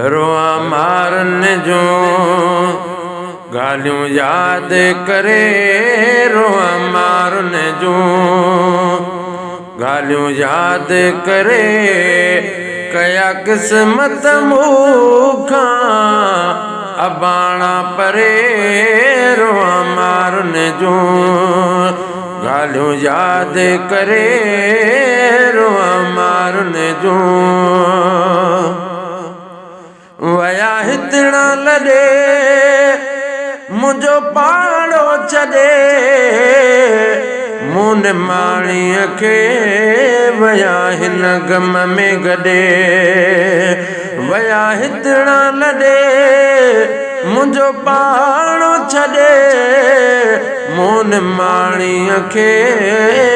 रोआ मारन जो गालियों याद करे, रोआ मारन जो गालियों याद करे, कया किस्मत मूखा अबाणा परे, रोआ मारन जो गालियों याद करे, रोआ मारन जो वया हितड़ा लॾे मुंहिंजो पाड़ो छॾे, मूं माणीअ खे वया हिन गम में गॾे, वया हितड़ा लॾे मुंहिंजो पाड़ो छॾे, मूं माणीअ खे